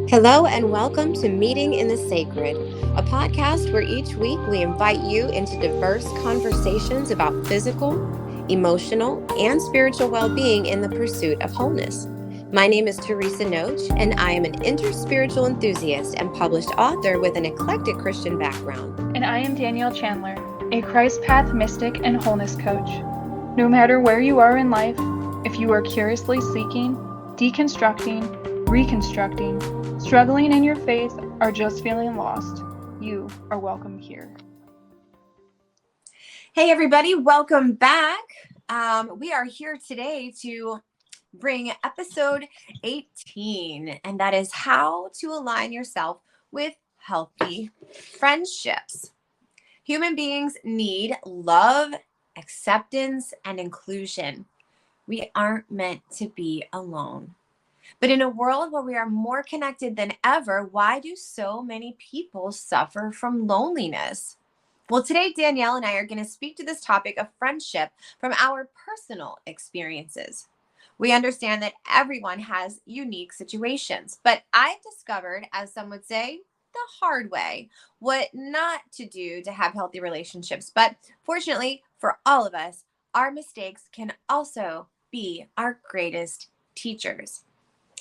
Hello and welcome to Meeting in the Sacred, a podcast where each week we invite you into diverse conversations about physical, emotional, and spiritual well being in the pursuit of wholeness. My name is Teresa Noach, and I am an interspiritual enthusiast and published author with an eclectic Christian background. And I am Danielle Chandler, a Christ Path mystic and wholeness coach. No matter where you are in life, if you are curiously seeking, deconstructing, reconstructing, struggling in your faith, or just feeling lost, you are welcome here. Hey, everybody, welcome back. We are here today to bring episode 18, and that is how to align yourself with healthy friendships. Human beings need love, acceptance, and inclusion. We aren't meant to be alone. But in a world where we are more connected than ever, why do so many people suffer from loneliness? Well, today, Danielle and I are going to speak to this topic of friendship from our personal experiences. We understand that everyone has unique situations, but I've discovered, as some would say, the hard way, what not to do to have healthy relationships. But fortunately for all of us, our mistakes can also be our greatest teachers.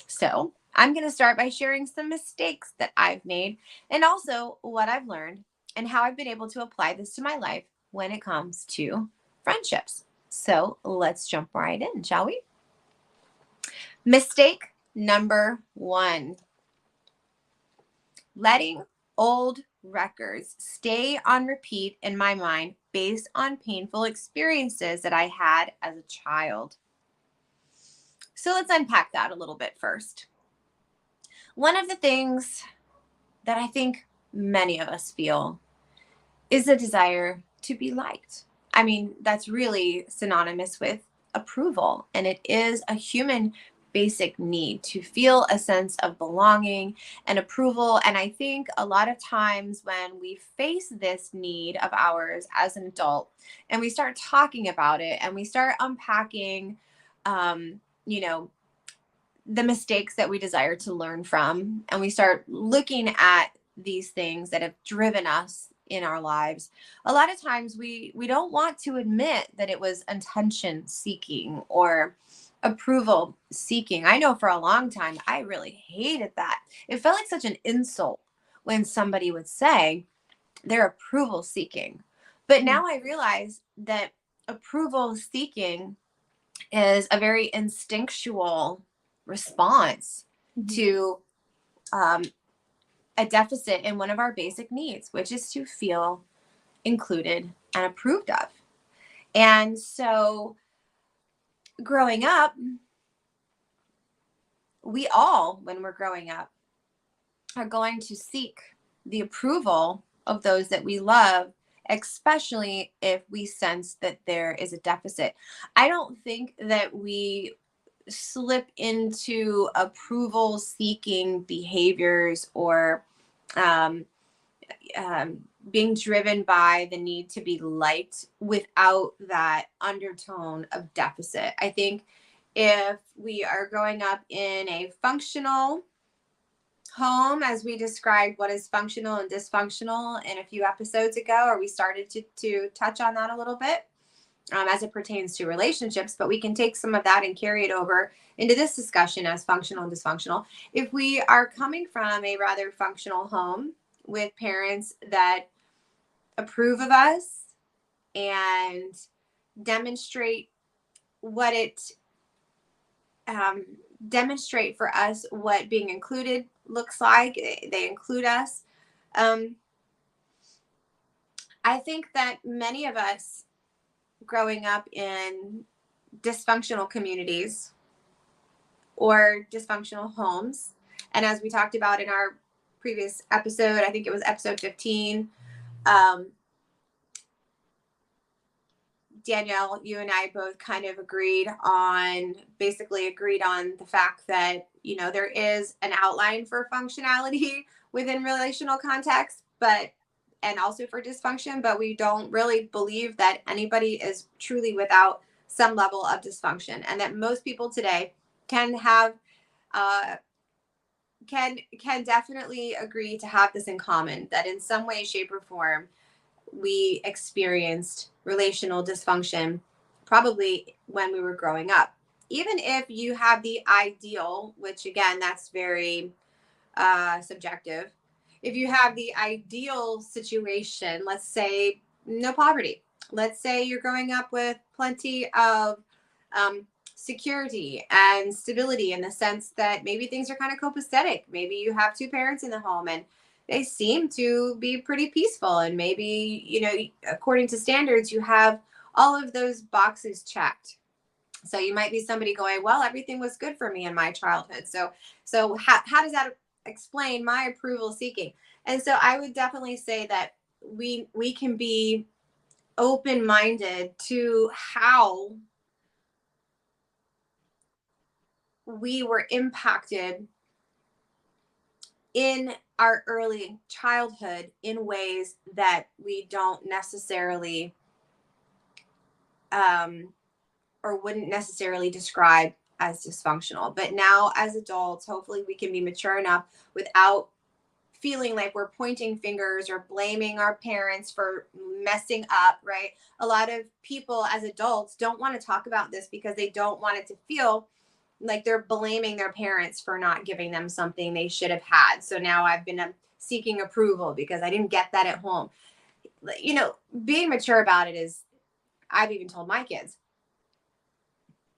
So I'm going to start by sharing some mistakes that I've made and also what I've learned and how I've been able to apply this to my life when it comes to friendships. So let's jump right in, shall we? Mistake number 1: letting old records stay on repeat in my mind based on painful experiences that I had as a child. So let's unpack that a little bit first. One of the things that I think many of us feel is a desire to be liked. I mean, that's really synonymous with approval, and it is a human basic need to feel a sense of belonging and approval. And I think a lot of times when we face this need of ours as an adult and we start talking about it and we start unpacking, um, you know, the mistakes that we desire to learn from, and we start looking at these things that have driven us in our lives, a lot of times we don't want to admit that it was attention seeking or approval seeking. I know for a long time I really hated that. It felt like such an insult when somebody would say they're approval seeking. But now I realize that approval seeking is a very instinctual response to a deficit in one of our basic needs, which is to feel included and approved of. And so growing up, we all, when we're growing up, are going to seek the approval of those that we love, especially if we sense that there is a deficit. I don't think that we slip into approval seeking behaviors or um, being driven by the need to be liked without that undertone of deficit. I think if we are growing up in a functional home, as we described what is functional and dysfunctional in a few episodes ago, or we started to touch on that a little bit, as it pertains to relationships, but we can take some of that and carry it over into this discussion as functional and dysfunctional. If we are coming from a rather functional home with parents that approve of us and demonstrate what it demonstrate for us what being included looks like, they include us. I think that many of us growing up in dysfunctional communities or dysfunctional homes. And as we talked about in our previous episode, I think it was episode 15, Danielle, you and I both kind of agreed on the fact that, there is an outline for functionality within relational context, and also for dysfunction, but we don't really believe that anybody is truly without some level of dysfunction, and that most people today can have can definitely agree to have this in common, that in some way, shape, or form, we experienced relational dysfunction probably when we were growing up. Even if you have the ideal, which again, that's very subjective. If you have the ideal situation, let's say no poverty, let's say you're growing up with plenty of security and stability, in the sense that maybe things are kind of copacetic. Maybe you have two parents in the home and they seem to be pretty peaceful. And maybe, according to standards, you have all of those boxes checked. So you might be somebody going, well, everything was good for me in my childhood. So how does that explain my approval seeking? And so I would definitely say that we can be open-minded to how we were impacted in our early childhood in ways that we don't necessarily or wouldn't necessarily describe as dysfunctional. But now as adults, hopefully we can be mature enough without feeling like we're pointing fingers or blaming our parents for messing up, right? A lot of people as adults don't want to talk about this because they don't want it to feel like they're blaming their parents for not giving them something they should have had. So now I've been seeking approval because I didn't get that at home. Being mature about it is, I've even told my kids,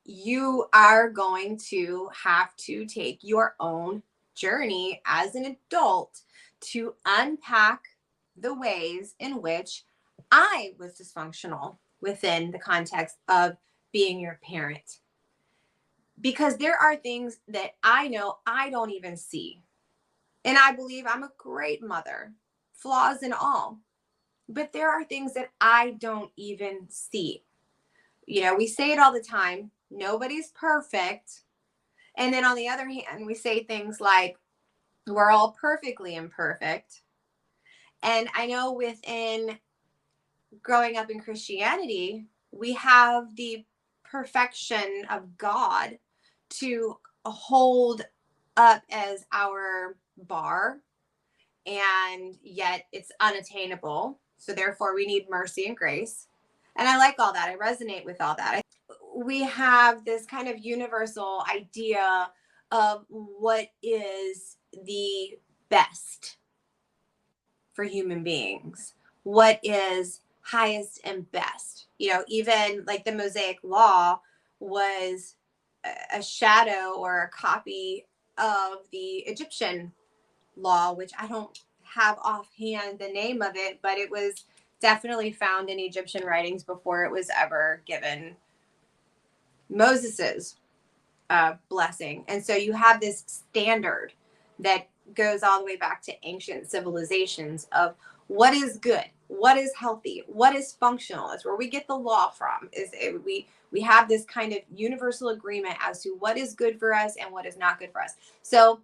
you are going to have to take your own journey as an adult to unpack the ways in which I was dysfunctional within the context of being your parent. Because there are things that I know I don't even see. And I believe I'm a great mother, flaws and all. But there are things that I don't even see. We say it all the time, nobody's perfect. And then on the other hand, we say things like, we're all perfectly imperfect. And I know within growing up in Christianity, we have the perfection of God to hold up as our bar, and yet it's unattainable. So therefore we need mercy and grace. And I like all that. I resonate with all that. We have this kind of universal idea of what is the best for human beings, what is highest and best. Even like the Mosaic Law was a shadow or a copy of the Egyptian law, which I don't have offhand the name of it, but it was definitely found in Egyptian writings before it was ever given Moses's blessing. And so you have this standard that goes all the way back to ancient civilizations of what is good, what is healthy, what is functional. That's where we get the law from. We have this kind of universal agreement as to what is good for us and what is not good for us. So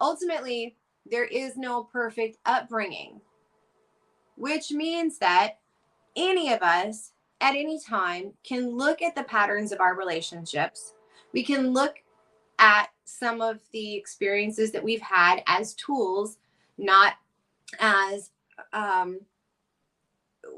ultimately, there is no perfect upbringing, which means that any of us at any time can look at the patterns of our relationships. We can look at some of the experiences that we've had as tools, not as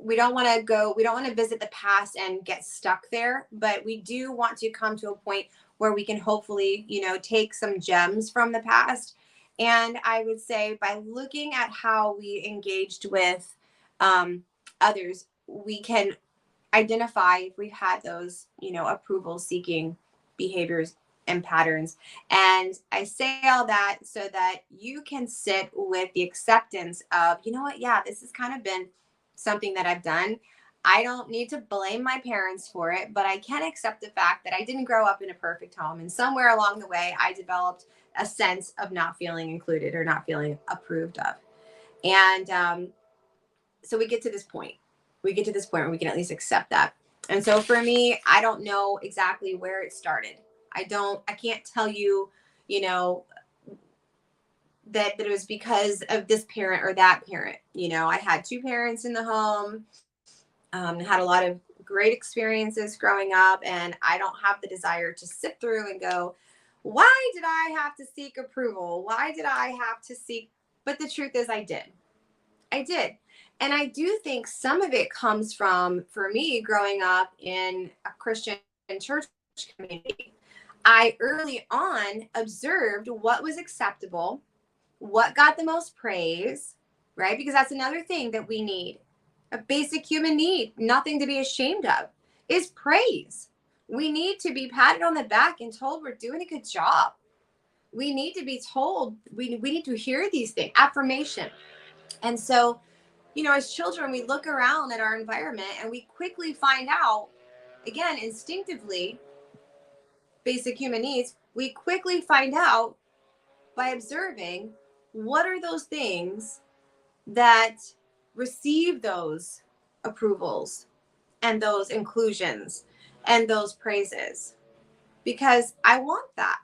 we don't want to visit the past and get stuck there, but we do want to come to a point where we can hopefully, take some gems from the past. And I would say by looking at how we engaged with others, we can identify if we've had those, approval seeking behaviors and patterns. And I say all that so that you can sit with the acceptance of, yeah, this has kind of been something that I've done. I don't need to blame my parents for it, but I can accept the fact that I didn't grow up in a perfect home. And somewhere along the way, I developed a sense of not feeling included or not feeling approved of. And so we get to this point. We get to this point where we can at least accept that. And so for me, I don't know exactly where it started. I can't tell you, that it was because of this parent or that parent. I had two parents in the home, had a lot of great experiences growing up, and I don't have the desire to sit through and go, why did I have to seek approval? Why did I have to seek? But the truth is, I did. I did. And I do think some of it comes from, for me, growing up in a Christian church community. I early on observed what was acceptable, what got the most praise, right? Because that's another thing that we need. A basic human need, nothing to be ashamed of, is praise. We need to be patted on the back and told we're doing a good job. We need to be told, we need to hear these things, affirmation. And so, as children, we look around at our environment and we quickly find out, again, instinctively, basic human needs, we quickly find out by observing what are those things that receive those approvals and those inclusions and those praises, because I want that.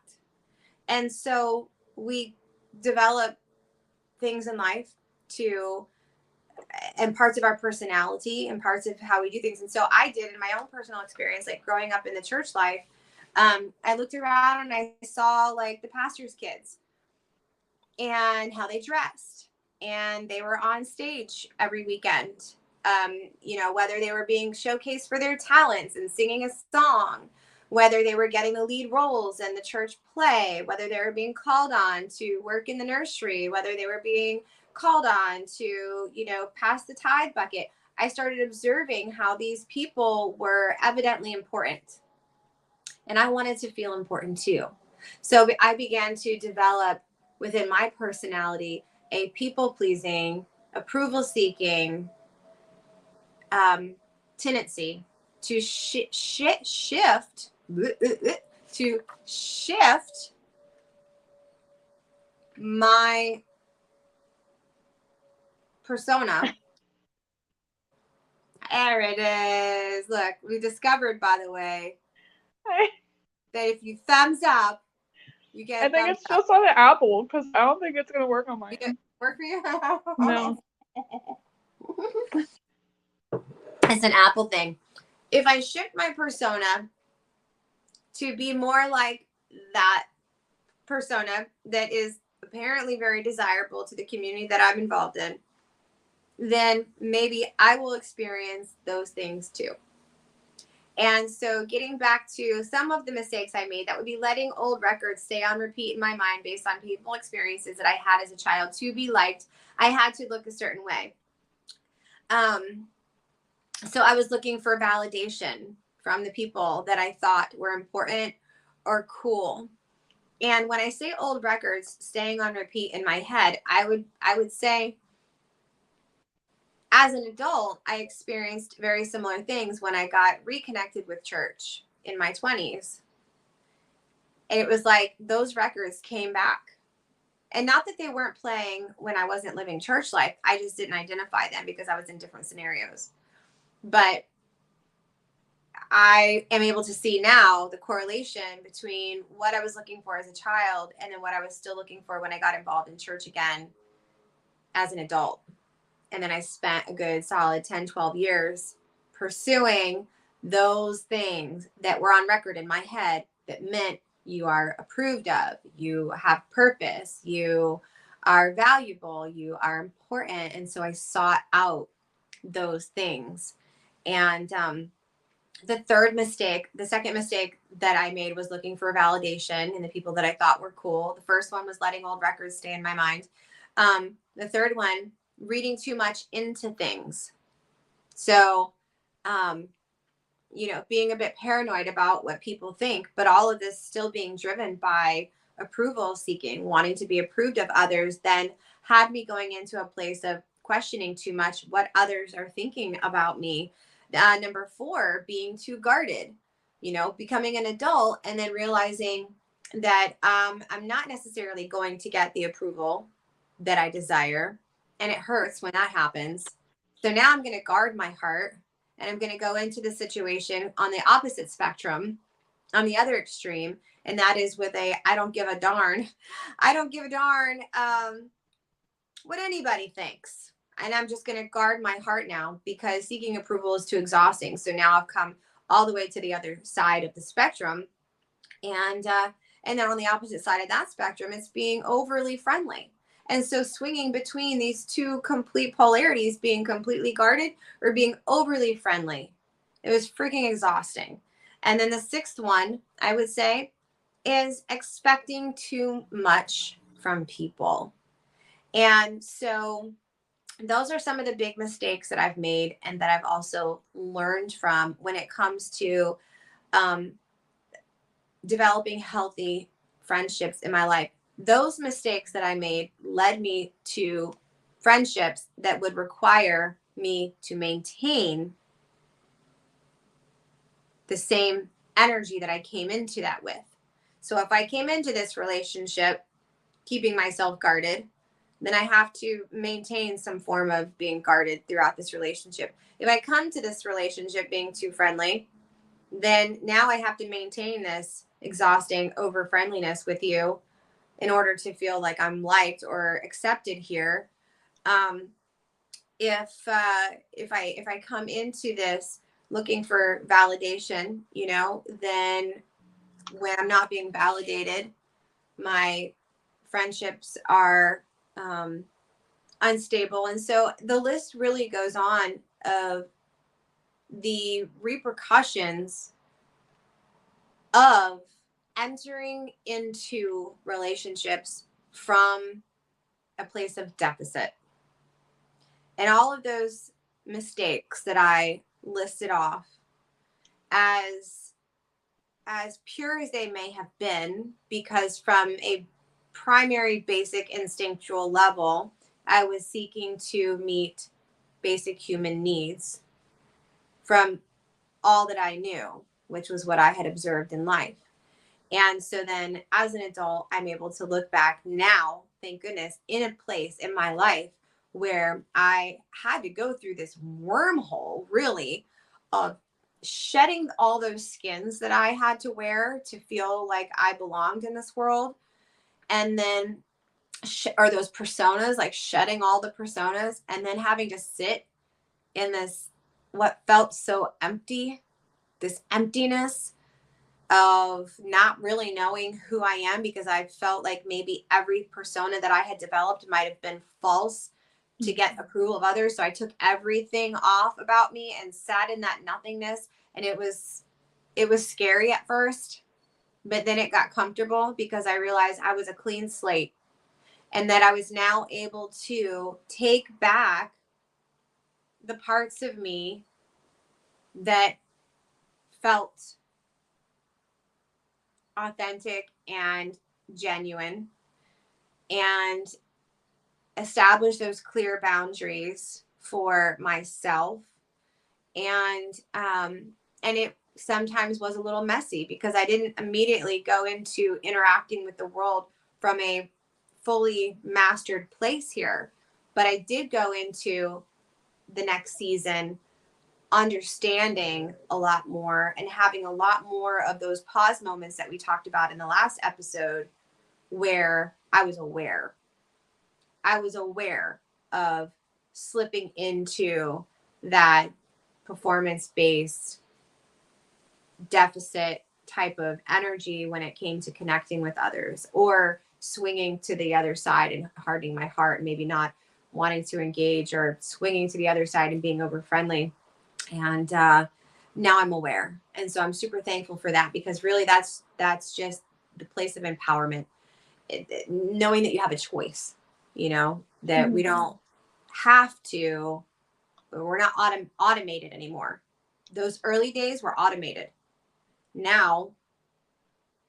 And so we develop things in life and parts of our personality and parts of how we do things. And so I did, in my own personal experience, like growing up in the church life, I looked around and I saw like the pastor's kids and how they dressed, and they were on stage every weekend, whether they were being showcased for their talents and singing a song, whether they were getting the lead roles in the church play, whether they were being called on to work in the nursery, whether they were being called on to, pass the tithe bucket. I started observing how these people were evidently important. And I wanted to feel important too. So I began to develop within my personality a people-pleasing, approval-seeking tendency to shift my persona. There it is. Look, we discovered, by the way, that if you thumbs up, you get. I think it's just on the Apple, because I don't think it's gonna work on mine. Work for you? No. It's an Apple thing. If I shift my persona to be more like that persona that is apparently very desirable to the community that I'm involved in, then maybe I will experience those things too. And so getting back to some of the mistakes I made, that would be letting old records stay on repeat in my mind based on painful experiences that I had as a child. To be liked, I had to look a certain way. So I was looking for validation from the people that I thought were important or cool. And when I say old records staying on repeat in my head, I would say, as an adult, I experienced very similar things when I got reconnected with church in my 20s. And it was like those records came back. And not that they weren't playing when I wasn't living church life. I just didn't identify them because I was in different scenarios. But I am able to see now the correlation between what I was looking for as a child and then what I was still looking for when I got involved in church again as an adult. And then I spent a good solid 10, 12 years pursuing those things that were on record in my head that meant you are approved of, you have purpose, you are valuable, you are important. And so I sought out those things. And the second mistake that I made was looking for validation in the people that I thought were cool. The first one was letting old records stay in my mind. The third one, reading too much into things. So, being a bit paranoid about what people think, but all of this still being driven by approval seeking, wanting to be approved of others, then had me going into a place of questioning too much what others are thinking about me. Number 4, being too guarded, becoming an adult and then realizing that I'm not necessarily going to get the approval that I desire. And it hurts when that happens. So now I'm going to guard my heart, and I'm going to go into the situation on the opposite spectrum, on the other extreme. And that is with I don't give a darn. I don't give a darn what anybody thinks. And I'm just going to guard my heart now, because seeking approval is too exhausting. So now I've come all the way to the other side of the spectrum. And And then on the opposite side of that spectrum, it's being overly friendly. And so swinging between these two complete polarities, being completely guarded or being overly friendly, it was freaking exhausting. And then the sixth one, I would say, is expecting too much from people. And so those are some of the big mistakes that I've made and that I've also learned from when it comes to um, developing healthy friendships in my life. Those mistakes that I made led me to friendships that would require me to maintain the same energy that I came into that with. So if I came into this relationship keeping myself guarded, then I have to maintain some form of being guarded throughout this relationship. If I come to this relationship being too friendly, then now I have to maintain this exhausting over friendliness with you in order to feel like I'm liked or accepted here. Um, if I come into this looking for validation, then when I'm not being validated, my friendships are unstable. And so the list really goes on of the repercussions of entering into relationships from a place of deficit. And all of those mistakes that I listed off, as pure as they may have been, because from a primary basic instinctual level, I was seeking to meet basic human needs from all that I knew, which was what I had observed in life. And so then as an adult, I'm able to look back now, thank goodness, in a place in my life where I had to go through this wormhole, really, of shedding all those skins that I had to wear to feel like I belonged in this world. And then, or those personas, like shedding all the personas and then having to sit in this, what felt so empty, this emptiness of not really knowing who I am, because I felt like maybe every persona that I had developed might have been false to get approval of others. So I took everything off about me and sat in that nothingness. And it was scary at first, but then it got comfortable because I realized I was a clean slate and that I was now able to take back the parts of me that felt authentic and genuine, and establish those clear boundaries for myself. And it sometimes was a little messy because I didn't immediately go into interacting with the world from a fully mastered place here, but I did go into the next season understanding a lot more and having a lot more of those pause moments that we talked about in the last episode, where I was aware of slipping into that performance-based deficit type of energy when it came to connecting with others, or swinging to the other side and hardening my heart, maybe not wanting to engage, or swinging to the other side and being over friendly. And now I'm aware. And so I'm super thankful for that, because really that's just the place of empowerment. Knowing that you have a choice, that we don't have to, we're not automated anymore. Those early days were automated. Now,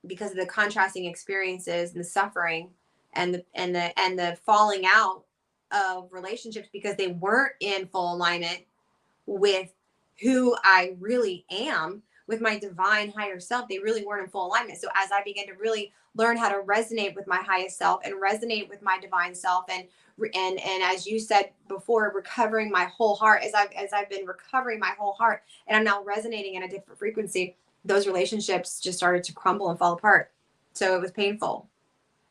because of the contrasting experiences and the suffering and the falling out of relationships because they weren't in full alignment with who I really am, with my divine higher self, they really weren't in full alignment. So as I began to really learn how to resonate with my highest self and resonate with my divine self, and as you said before, recovering my whole heart, as I've been recovering my whole heart, and I'm now resonating in a different frequency, those relationships just started to crumble and fall apart. So it was painful.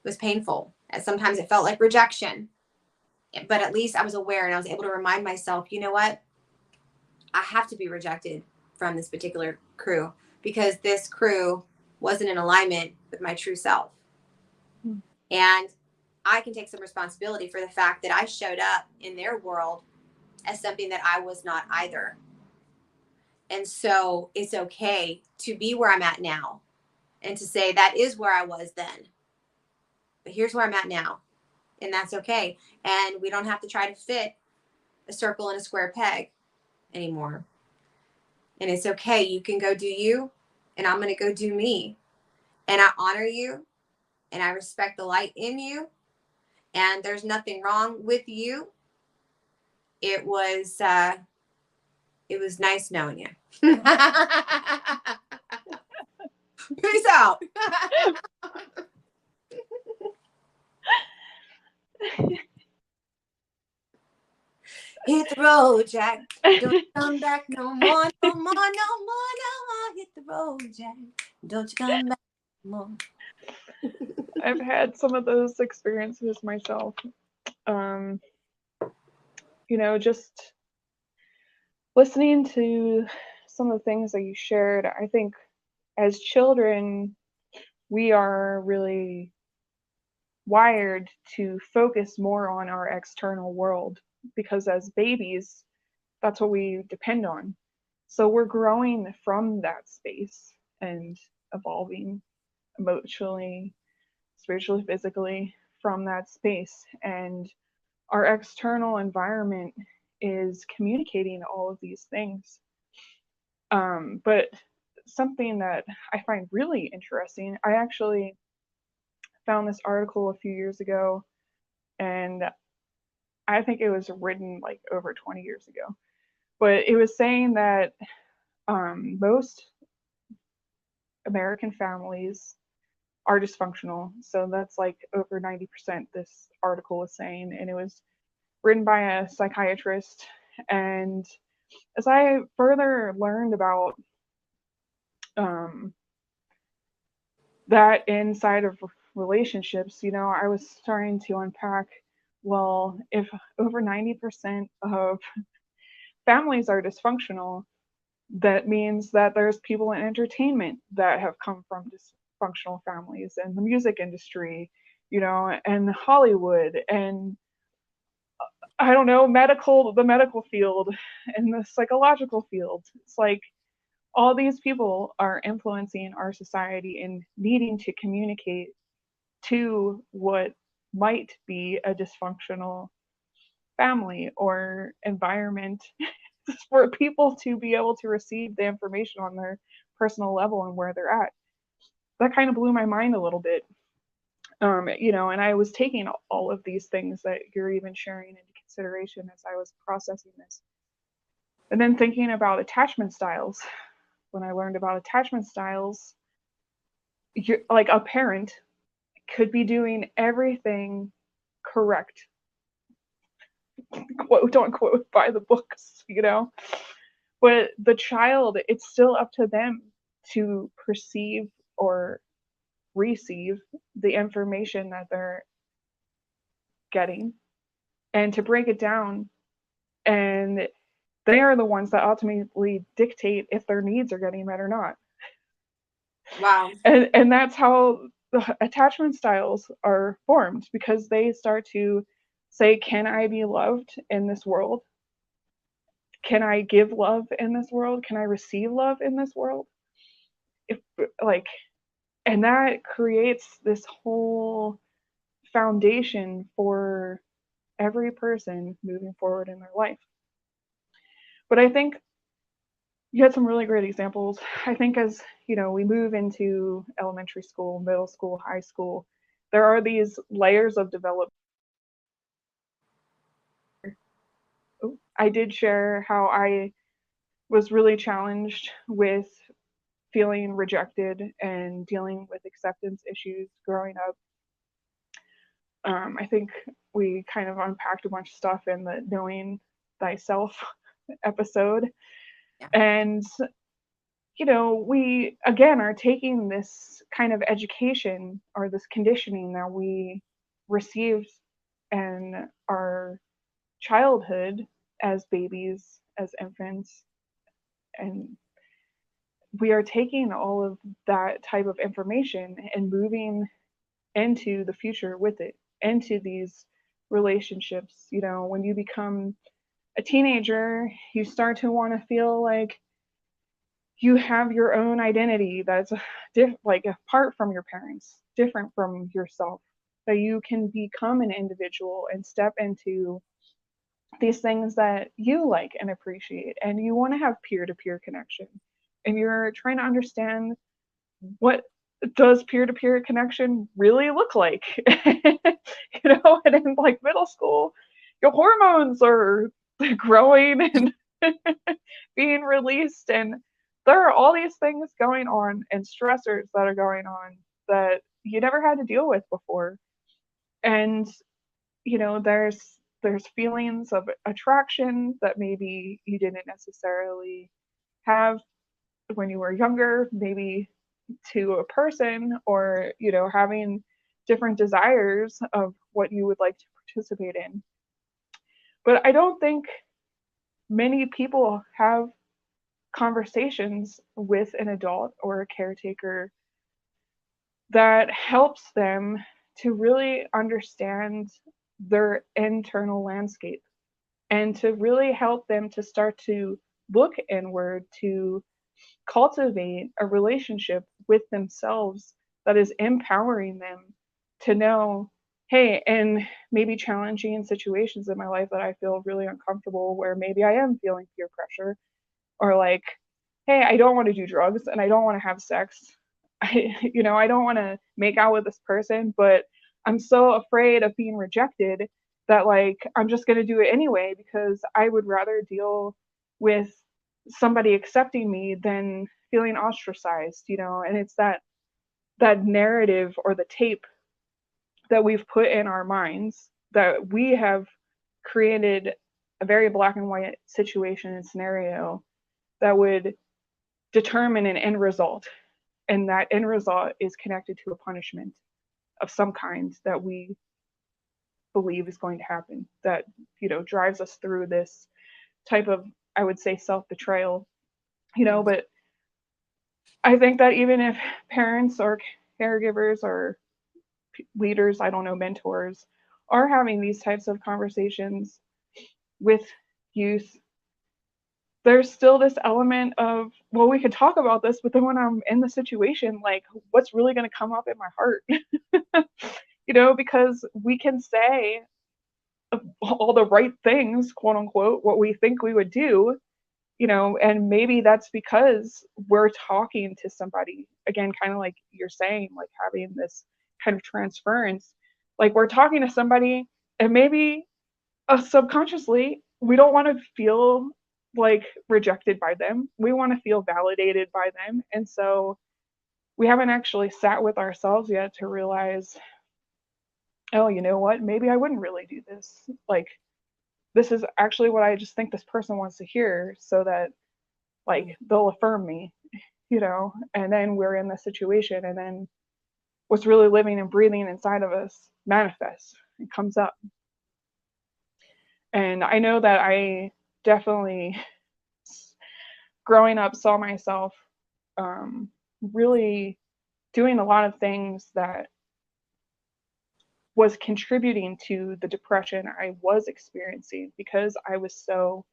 And sometimes it felt like rejection, but at least I was aware and I was able to remind myself, you know what? I have to be rejected from this particular crew, because this crew wasn't in alignment with my true self. Hmm. And I can take some responsibility for the fact that I showed up in their world as something that I was not either. And so it's okay to be where I'm at now and to say that is where I was then. But here's where I'm at now. And that's okay. And we don't have to try to fit a circle in a square peg anymore. And it's okay. You can go do you, and I'm going to go do me. And I honor you, and I respect the light in you. And there's nothing wrong with you. It was nice knowing you. Peace out. Hit the road, Jack. Don't come back no more, no more, no more, no more. Hit the road, Jack. Don't you come back no more. I've had some of those experiences myself. Just listening to some of the things that you shared, I think as children, we are really wired to focus more on our external world because as babies, that's what we depend on. So we're growing from that space and evolving emotionally, spiritually, physically from that space. And our external environment is communicating all of these things. But something that I find really interesting, I actually found this article a few years ago, and I think it was written like over 20 years ago. But it was saying that most American families are dysfunctional. So that's like over 90%, this article was saying. And it was written by a psychiatrist. And as I further learned about that inside of relationships, I was starting to unpack, well, if over 90% of families are dysfunctional, that means that there's people in entertainment that have come from dysfunctional families, and the music industry, and Hollywood, and I don't know, the medical field, and the psychological field. It's like all these people are influencing our society and needing to communicate to what might be a dysfunctional family or environment for people to be able to receive the information on their personal level and where they're at. That kind of blew my mind a little bit. And I was taking all of these things that you're even sharing into consideration as I was processing this. And then thinking about attachment styles. When I learned about attachment styles, like a parent could be doing everything correct, quote unquote, by the books, but the child, it's still up to them to perceive or receive the information that they're getting and to break it down. And they are the ones that ultimately dictate if their needs are getting met or not. Wow. And that's how the attachment styles are formed, because they start to say, can I be loved in this world? Can I give love in this world? Can I receive love in this world? And that creates this whole foundation for every person moving forward in their life. But I think you had some really great examples. I think as, we move into elementary school, middle school, high school, there are these layers of development. I did share how I was really challenged with feeling rejected and dealing with acceptance issues growing up. I think we kind of unpacked a bunch of stuff in the Knowing Thyself episode. Yeah. And, we, again, are taking this kind of education or this conditioning that we received in our childhood as babies, as infants, and we are taking all of that type of information and moving into the future with it, into these relationships. You know, when you become a teenager, you start to want to feel like you have your own identity that's like apart from your parents, different from yourself, that you can become an individual and step into these things that you like and appreciate, and you want to have peer-to-peer connection, and you're trying to understand what does peer-to-peer connection really look like. And in like middle school, your hormones are growing and being released, and there are all these things going on and stressors that are going on that you never had to deal with before. And there's feelings of attraction that maybe you didn't necessarily have when you were younger, maybe to a person, or having different desires of what you would like to participate in. But I don't think many people have conversations with an adult or a caretaker that helps them to really understand their internal landscape, and to really help them to start to look inward, to cultivate a relationship with themselves that is empowering them to know, hey, in maybe challenging situations in my life that I feel really uncomfortable, where maybe I am feeling peer pressure, or like, hey, I don't want to do drugs and I don't want to have sex. I don't want to make out with this person, but I'm so afraid of being rejected that like I'm just going to do it anyway, because I would rather deal with somebody accepting me than feeling ostracized. And it's that narrative or the tape that we've put in our minds, that we have created a very black and white situation and scenario that would determine an end result. And that end result is connected to a punishment of some kind that we believe is going to happen, that drives us through this type of, I would say, self-betrayal. But I think that even if parents or caregivers or leaders, I don't know, mentors, are having these types of conversations with youth, there's still this element of, well, we could talk about this, but then when I'm in the situation, like, what's really going to come up in my heart? Because we can say all the right things, quote unquote, what we think we would do, and maybe that's because we're talking to somebody, again, kind of like you're saying, like having this kind of transference, like we're talking to somebody, and maybe subconsciously we don't want to feel like rejected by them. We want to feel validated by them. And so we haven't actually sat with ourselves yet to realize, oh, you know what? Maybe I wouldn't really do this. Like, this is actually what I just think this person wants to hear, so that like they'll affirm me, and then we're in the situation, and then what's really living and breathing inside of us manifests and comes up. And I know that I definitely, growing up, saw myself really doing a lot of things that was contributing to the depression I was experiencing, because I was so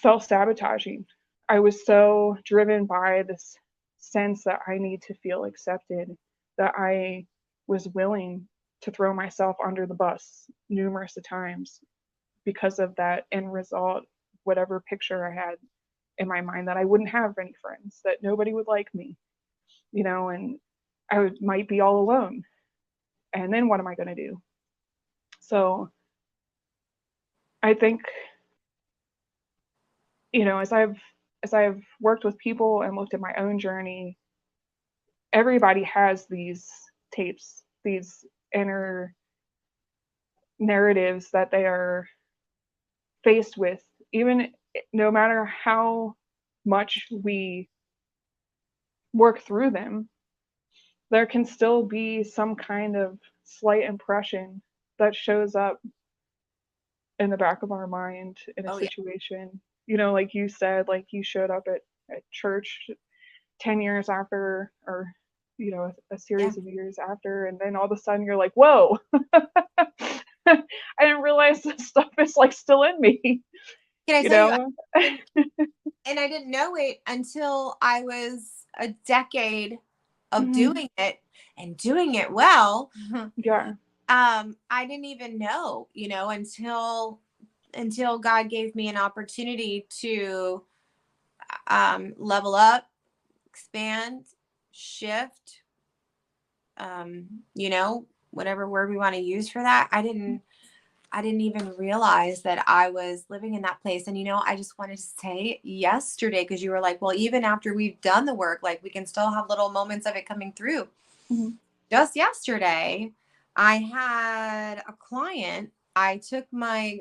self-sabotaging. I was so driven by this sense that I need to feel accepted, that I was willing to throw myself under the bus numerous times because of that end result, whatever picture I had in my mind, that I wouldn't have any friends, that nobody would like me, and might be all alone. And then what am I going to do? So I think, as I've worked with people and looked at my own journey, everybody has these tapes, these inner narratives that they are faced with, even no matter how much we work through them, there can still be some kind of slight impression that shows up in the back of our mind in a situation. Like you said, like you showed up at at church 10 years after, or, you know, a Yeah. series of years after. And then all of a sudden you're like, whoa, I didn't realize this stuff is like still in me, Can I you tell you, know? and I didn't know it until I was a decade of Mhm. doing it and doing it well. Yeah. I didn't even know, until God gave me an opportunity to level up, expand, shift, whatever word we want to use for that. I didn't even realize that I was living in that place. And, I just wanted to say yesterday, because you were like, well, even after we've done the work, like we can still have little moments of it coming through. Mhm. Just yesterday, I had a client. I took my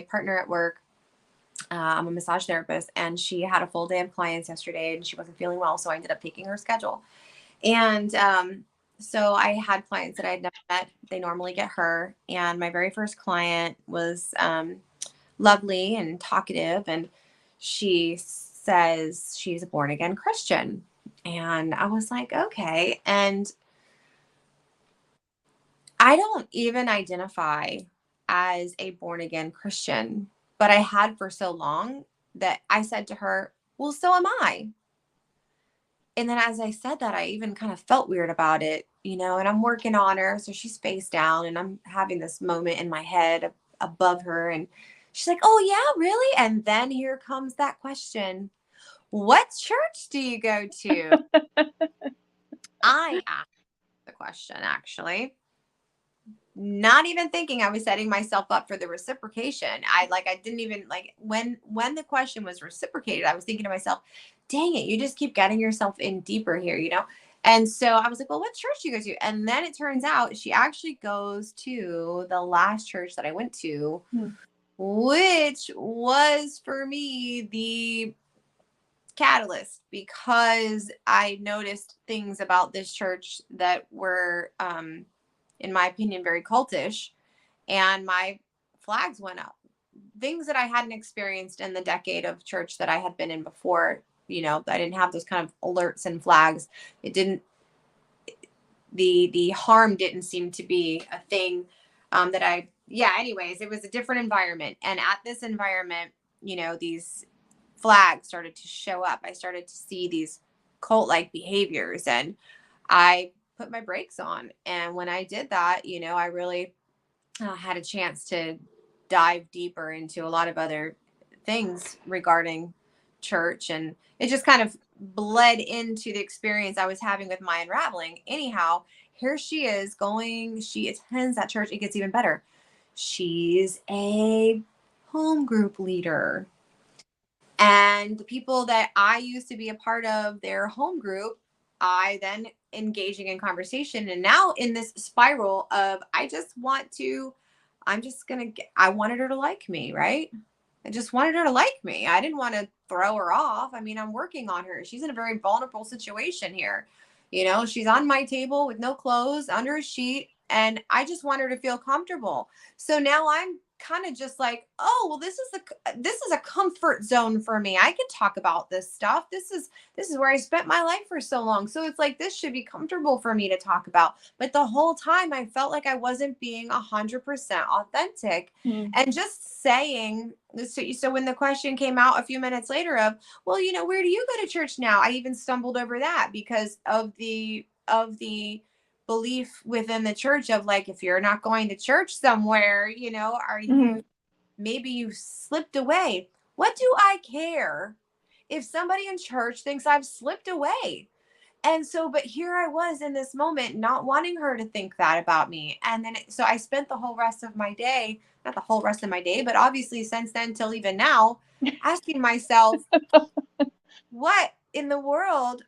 partner at work. I'm a massage therapist, and she had a full day of clients yesterday, and she wasn't feeling well, so I ended up taking her schedule. And so I had clients that I had never met. They normally get her. And my very first client was lovely and talkative. And she says she's a born again Christian. And I was like, okay. And I don't even identify as a born again Christian, but I had for so long that I said to her, well, so am I. And then as I said that, I even kind of felt weird about it, and I'm working on her. So she's face down and I'm having this moment in my head above her. And she's like, oh, yeah, really? And then here comes that question. What church do you go to? I asked the question, actually, not even thinking I was setting myself up for the reciprocation. I didn't even like when the question was reciprocated, I was thinking to myself, dang it, you just keep getting yourself in deeper here. And so I was like, well, what church do you go to? And then it turns out she actually goes to the last church that I went to, Mhm. which was for me the catalyst, because I noticed things about this church that were in my opinion, very cultish. And my flags went up. Things that I hadn't experienced in the decade of church that I had been in before. I didn't have those kind of alerts and flags. It didn't, the harm didn't seem to be a thing anyways, it was a different environment. And at this environment, these flags started to show up. I started to see these cult like behaviors, and I put my brakes on. And when I did that, I really had a chance to dive deeper into a lot of other things regarding church. And it just kind of bled into the experience I was having with my unraveling. Anyhow, here she is she attends that church. It gets even better. She's a home group leader. And the people that I used to be a part of their home group, I then engaging in conversation. And now in this spiral of, I wanted her to like me, right? I just wanted her to like me. I didn't want to throw her off. I mean, I'm working on her. She's in a very vulnerable situation here. She's on my table with no clothes, under a sheet, and I just want her to feel comfortable. So now I'm kind of just like, oh, well, this is a comfort zone for me. I can talk about this stuff. This is where I spent my life for so long. So it's like, this should be comfortable for me to talk about. But the whole time I felt like I wasn't being 100% authentic. Mhm. And just saying, so when the question came out a few minutes later of, well, where do you go to church now? I even stumbled over that because of the belief within the church of, like, if you're not going to church somewhere, are Mhm. you, maybe you slipped away. What do I care if somebody in church thinks I've slipped away? And so, but here I was in this moment, not wanting her to think that about me. And then, so I spent the whole rest of my day, not the whole rest of my day, but obviously since then till even now, asking myself, what in the world?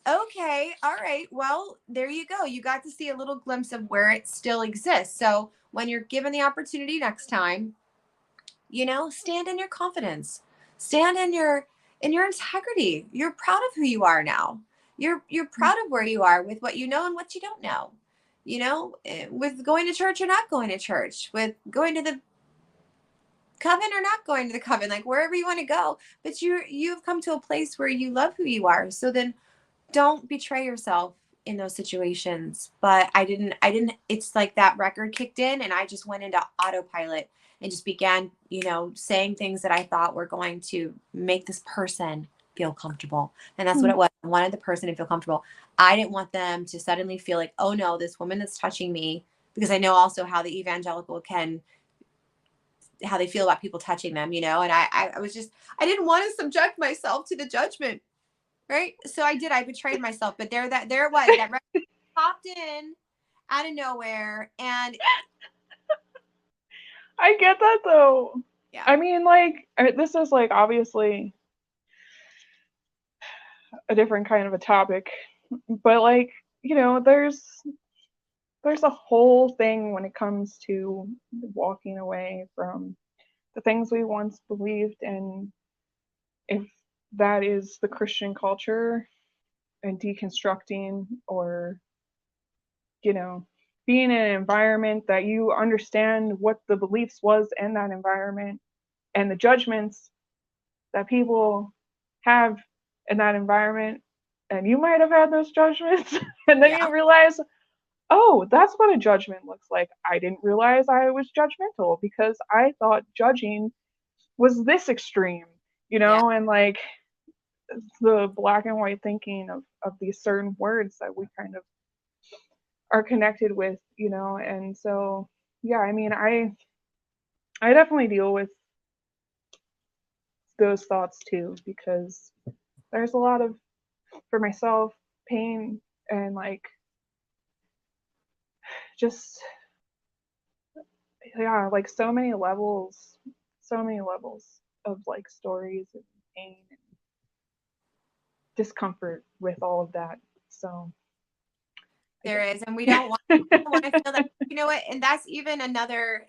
Okay, all right. Well, there you go. You got to see a little glimpse of where it still exists. So when you're given the opportunity next time, stand in your confidence, stand in your integrity. You're proud of who you are now. You're proud of where you are with what you know and what you don't know. With going to church or not going to church, with going to the coven or not going to the coven, like wherever you want to go, but you've come to a place where you love who you are. So then don't betray yourself in those situations. But I didn't, it's like that record kicked in and I just went into autopilot and just began, saying things that I thought were going to make this person feel comfortable. And that's what it was. I wanted the person to feel comfortable. I didn't want them to suddenly feel like, oh no, this woman that's touching me, because I know also how the evangelical how they feel about people touching them, and I was just, I didn't want to subject myself to the judgment. Right. So I betrayed myself, but there it was, that record popped in out of nowhere. And I get that though. yeah, I mean, like, this is like obviously a different kind of a topic, but like, there's a whole thing when it comes to walking away from the things we once believed, and if that is the Christian culture, and deconstructing, or you know being in an environment that you understand what the beliefs was in that environment and the judgments that people have in that environment, and you might have had those judgments and then yeah, you realize, oh, that's what a judgment looks like. I didn't realize I was judgmental because I thought judging was this extreme, yeah. and like the black and white thinking of these certain words that we kind of are connected with, and so yeah, I mean, I definitely deal with those thoughts too, because there's a lot of, for myself, pain, and like just, yeah, like so many levels of like stories and pain and discomfort with all of that. So There is, and we don't want, to feel that, what, and that's even another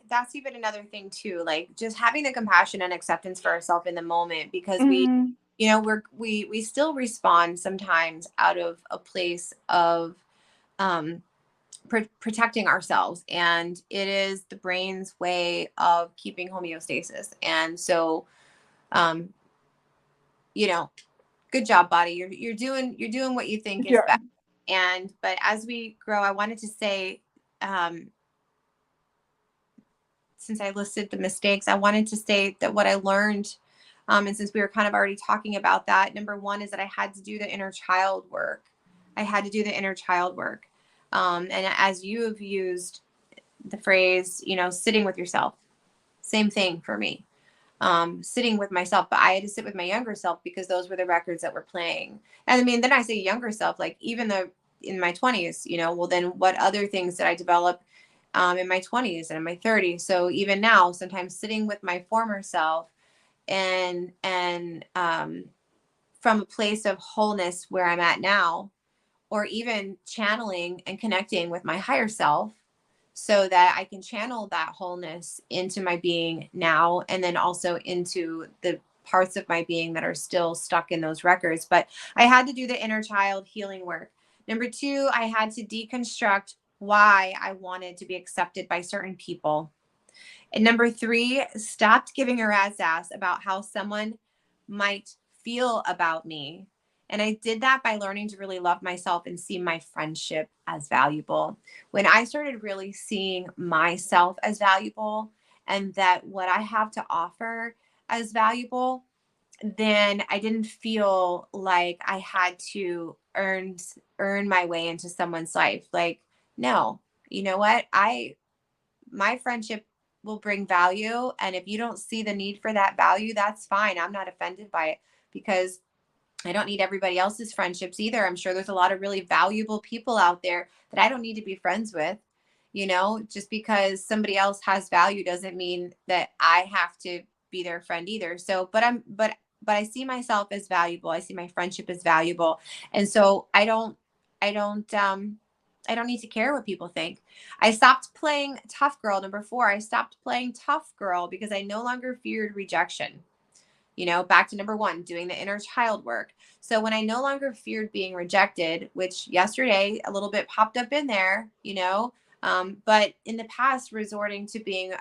thing too, like just having the compassion and acceptance for ourselves in the moment, because mhm, we still respond sometimes out of a place of um protecting ourselves, and it is the brain's way of keeping homeostasis. And so um you know good job, body, you're doing what you think is yeah, best. And but as we grow, I wanted to say, um since I listed the mistakes, I wanted to say that what I learned, and since we were kind of already talking about that, number one is that I had to do the inner child work. I had to do the inner child work. And as you have used the phrase, sitting with yourself, same thing for me. Sitting with myself, but I had to sit with my younger self because those were the records that were playing. And I mean, then I say younger self, like even though in my 20s, well, then what other things did I develop in my 20s and in my 30s? So even now, sometimes sitting with my former self and from a place of wholeness where I'm at now, or even channeling and connecting with my higher self so that I can channel that wholeness into my being now, and then also into the parts of my being that are still stuck in those records. But I had to do the inner child healing work. Number two, I had to deconstruct why I wanted to be accepted by certain people. And number three, stopped giving a rat's ass about how someone might feel about me. And I did that by learning to really love myself and see my friendship as valuable. When I started really seeing myself as valuable, and that what I have to offer as valuable, then I didn't feel like I had to earn my way into someone's life. Like, no, you know what? My friendship will bring value. And if you don't see the need for that value, that's fine. I'm not offended by it, because I don't need everybody else's friendships either. I'm sure there's a lot of really valuable people out there that I don't need to be friends with. Just because somebody else has value doesn't mean that I have to be their friend either. So, but I see myself as valuable. I see my friendship as valuable. And so I don't, I don't need to care what people think. I stopped playing tough girl. Number four, I stopped playing tough girl because I no longer feared rejection. Back to number one, doing the inner child work. So when I no longer feared being rejected, which yesterday a little bit popped up in there, But in the past, resorting to being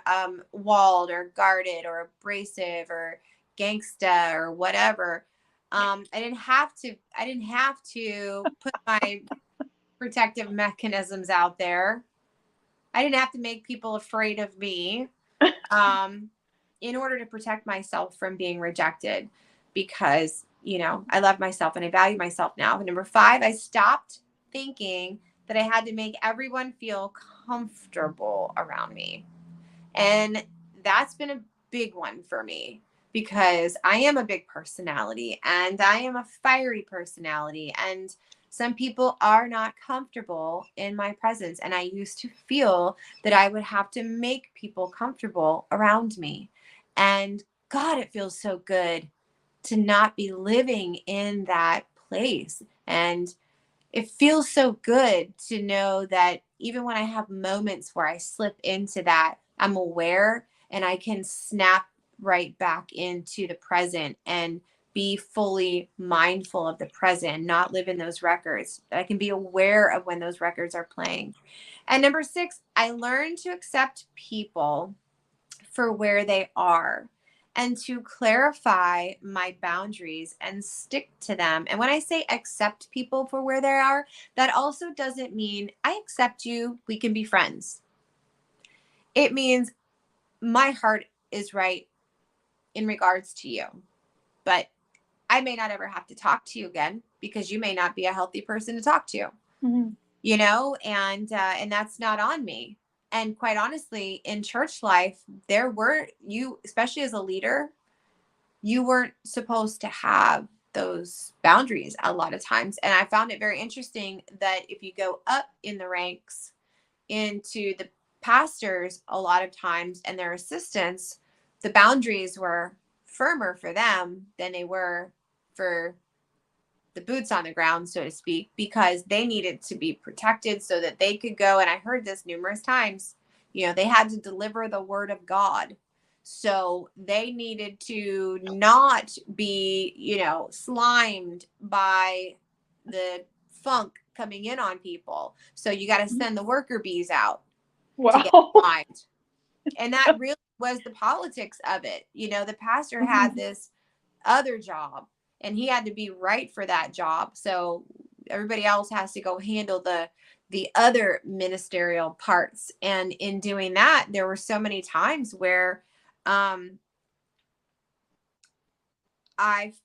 walled or guarded or abrasive or gangsta or whatever, I didn't have to put my protective mechanisms out there. I didn't have to make people afraid of me in order to protect myself from being rejected, because, I love myself and I value myself now. And number 5, I stopped thinking that I had to make everyone feel comfortable around me. And that's been a big one for me, because I am a big personality and I am a fiery personality. And some people are not comfortable in my presence. And I used to feel that I would have to make people comfortable around me. And God, it feels so good to not be living in that place. And it feels so good to know that even when I have moments where I slip into that, I'm aware and I can snap right back into the present and be fully mindful of the present, not live in those records. I can be aware of when those records are playing. And number 6, I learned to accept people for where they are and to clarify my boundaries and stick to them. And when I say accept people for where they are, that also doesn't mean I accept you, we can be friends. It means my heart is right in regards to you, but I may not ever have to talk to you again because you may not be a healthy person to talk to, and that's not on me. And quite honestly, in church life, you, especially as a leader, you weren't supposed to have those boundaries a lot of times. And I found it very interesting that if you go up in the ranks into the pastors, a lot of times, and their assistants, the boundaries were firmer for them than they were for the boots on the ground, so to speak, because they needed to be protected so that they could go. And I heard this numerous times, they had to deliver the word of God. So they needed to not be, slimed by the funk coming in on people. So you got to send the worker bees out to get slimed. And that really was the politics of it. The pastor had this other job and he had to be right for that job. So everybody else has to go handle the other ministerial parts. And in doing that, there were so many times where I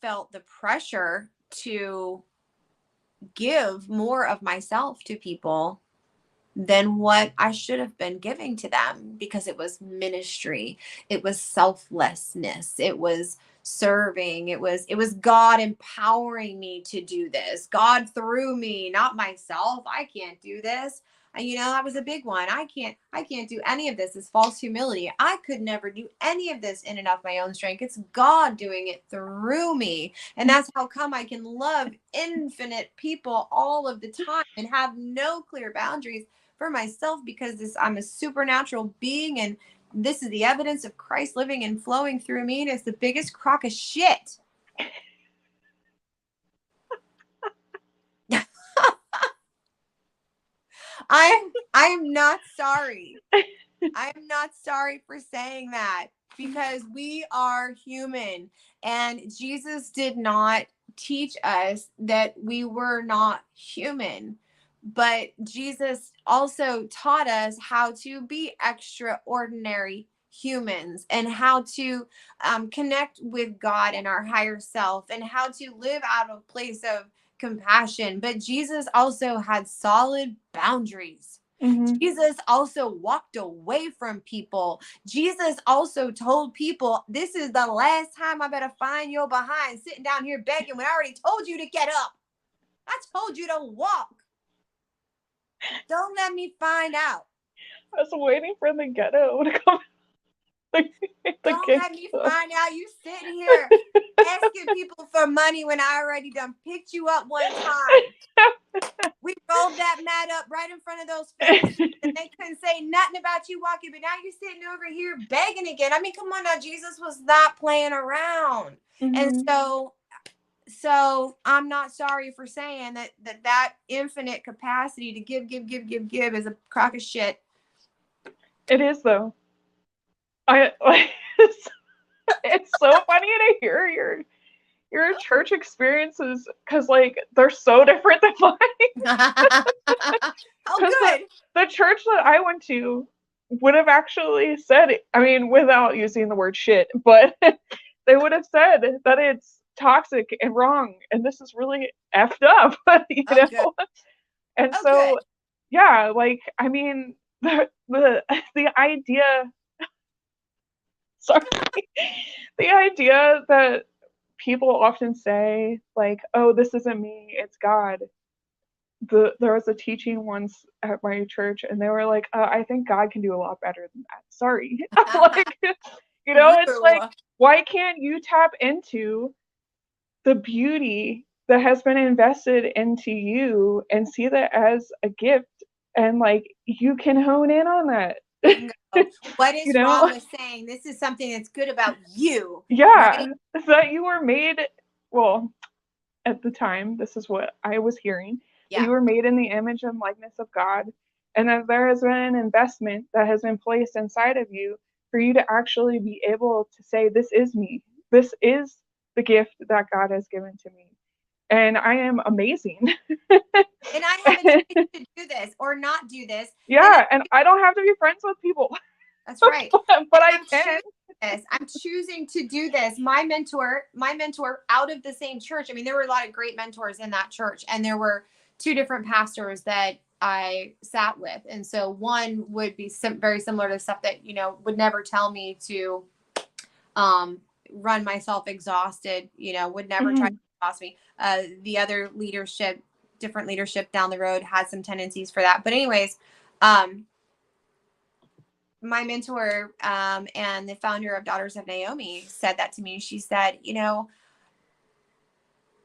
felt the pressure to give more of myself to people than what I should have been giving to them, because it was ministry. It was selflessness. It was serving. It was God empowering me to do this. God through me, not myself. I can't do this. And that was a big one. I can't do any of this. Is false humility. I could never do any of this in and of my own strength. It's God doing it through me. And that's how come I can love infinite people all of the time and have no clear boundaries for myself, because I'm a supernatural being, and this is the evidence of Christ living and flowing through me, and it's the biggest crock of shit. I am not sorry. I am not sorry for saying that, because we are human, and Jesus did not teach us that we were not human. But Jesus also taught us how to be extraordinary humans, and how to connect with God and our higher self, and how to live out of a place of compassion. But Jesus also had solid boundaries. Jesus also walked away from people. Jesus also told people, this is the last time I better find your behind sitting down here begging when I already told you to get up. I told you to walk. Don't let me find out. I was waiting for the ghetto to come. Don't let me find out you sitting here asking people for money when I already done picked you up one time. We rolled that mat up right in front of those folks, and they couldn't say nothing about you walking, but now you're sitting over here begging again. I mean, come on now, Jesus was not playing around. And so I'm not sorry for saying that infinite capacity to give is a crock of shit. It is though. I like it's so funny to hear your church experiences because like they're so different than mine. Oh, Because good. the church that I went to would have actually said, I mean, without using the word shit, but they would have said that it's toxic and wrong, and this is really effed up, you Oh, good. know? And Oh, good. so, yeah, like, I mean, the idea, sorry, the idea that people often say, like, oh, this isn't me, it's God. There was a teaching once at my church, and they were like, I think God can do a lot better than that. Sorry. Like, it's like, True. why can't you tap into the beauty that has been invested into you and see that as a gift, and like you can hone in on that? Bingo. What you is wrong know? with saying this is something that's good about you, Yeah, right? that you were made, well, at the time, this is what I was hearing, that Yeah. you were made in the image and likeness of God, and that there has been an investment that has been placed inside of you for you to actually be able to say, this is me. This is the gift that God has given to me. And I am amazing. And I have a choice to do this or not do this. And Yeah, and I don't have to be friends with people, that's right. but I I'm can. choosing this. I'm choosing to do this. My mentor out of the same church. I mean, there were a lot of great mentors in that church, and there were two different pastors that I sat with. And so one would be very similar to stuff that, would never tell me to um, run myself exhausted, would never try to Mhm. exhaust me. The other different leadership down the road had some tendencies for that. But anyways, um, my mentor and the founder of Daughters of Naomi said that to me. She said,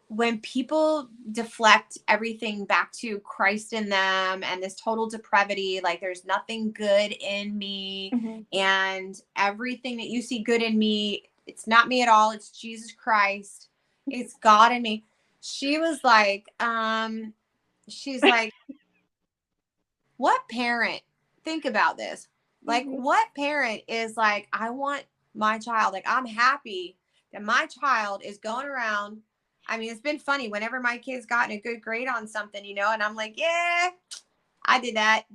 when people deflect everything back to Christ in them and this total depravity, like there's nothing good in me, Mhm. and everything that you see good in me, it's not me at all. It's Jesus Christ. It's God in me. She was like, she's like, what parent, think about this. Like, Mhm. what parent is like, I want my child, like, I'm happy that my child is going around. I mean, it's been funny whenever my kids gotten a good grade on something, and I'm like, yeah, I did that.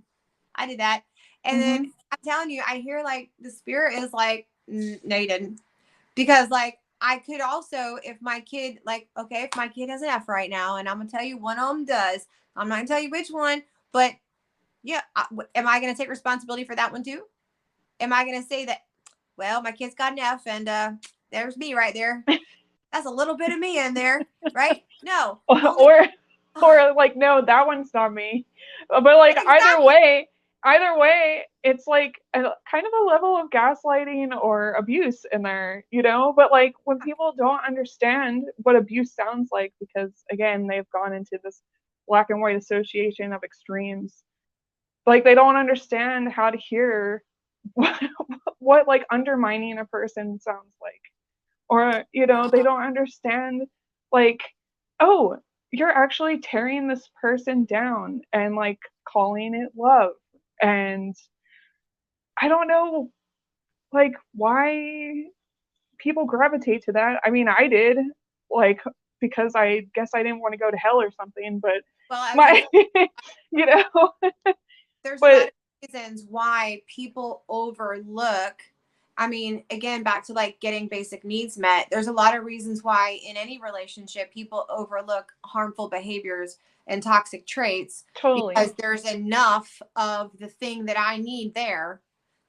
I did that. And then Mhm. I'm telling you, I hear like the spirit is like, no, you didn't. Because like, I could also, if my kid, like, okay, if my kid has an F right now, and I'm going to tell you one of them does, I'm not going to tell you which one, but yeah, am I going to take responsibility for that one too? Am I going to say that, well, my kid's got an F and there's me right there. That's a little bit of me in there, right? No, only or or like, no, that one's not me. But like exactly. either way, it's like a kind of a level of gaslighting or abuse in there, but like when people don't understand what abuse sounds like, because again, they've gone into this black and white association of extremes, like they don't understand how to hear what, what like undermining a person sounds like, or they don't understand, like, oh, you're actually tearing this person down and like calling it love. And I don't know, like, why people gravitate to that. I mean, I did, like, because I guess I didn't want to go to hell or something, but Well, I was going to my say, you know there's a lot but of reasons why people overlook. I mean, again, back to like getting basic needs met. There's a lot of reasons why in any relationship people overlook harmful behaviors and toxic traits totally. because there's enough of the thing that I need there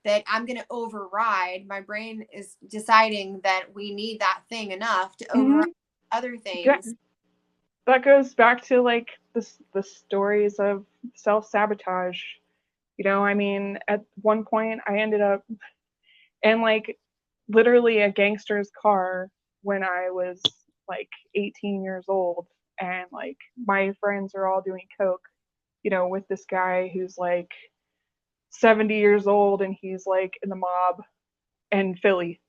that I'm going to override. My brain is deciding that we need that thing enough to override Hmm. other things. That goes back to like the stories of self-sabotage. I mean, at one point I ended up in like literally a gangster's car when I was like 18 years old, and like my friends are all doing coke, with this guy who's like 70 years old, and he's like in the mob in Philly.